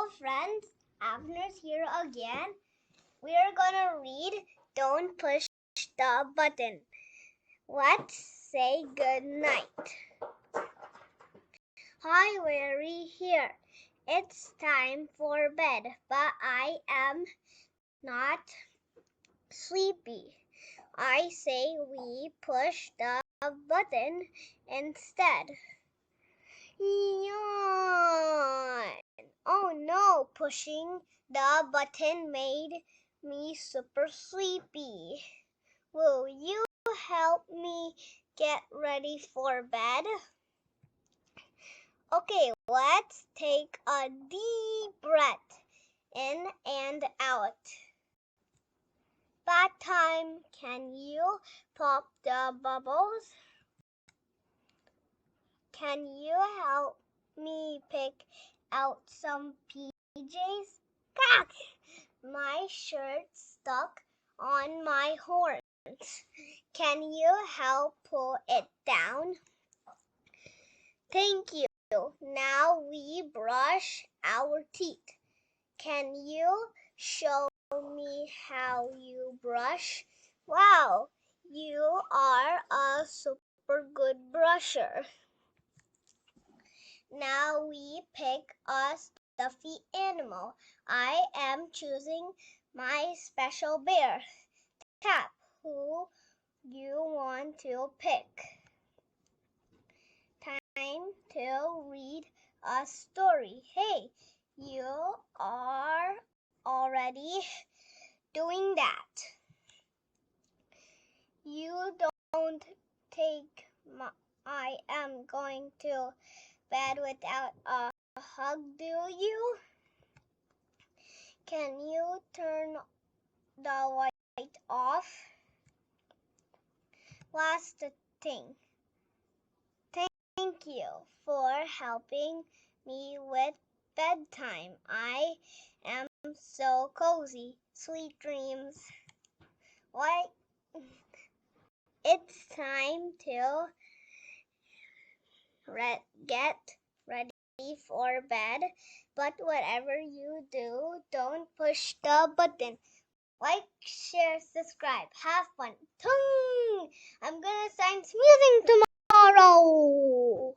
Hello friends, Avner's here again. We are gonna read Don't Push the Button. Let's say good night. Hi, we're here. It's time for bed, but I am not sleepy. I say we push the button instead. Yawn. Oh no, pushing the button made me super sleepy. Will you help me get ready for bed? Okay, let's take a deep breath in and out. Bedtime, can you pop the bubbles? Can you help me pick out some PJs? Gah! My shirt's stuck on my horns. Can you help pull it down? Thank you. Now we brush our teeth. Can you show me how you brush? Wow, you are a super good brusher. Now we pick a stuffy animal. I am choosing my special bear. Tap who you want to pick. Time to read a story. Hey, you are already doing that. You don't take I am going to bed without a hug, do you? Can you turn the light off? Last thing. Thank you for helping me with bedtime. I am so cozy. Sweet dreams. What? It's time to get ready for bed, but whatever you do, don't push the button. Like, share, subscribe, have fun. I'm gonna sign music tomorrow.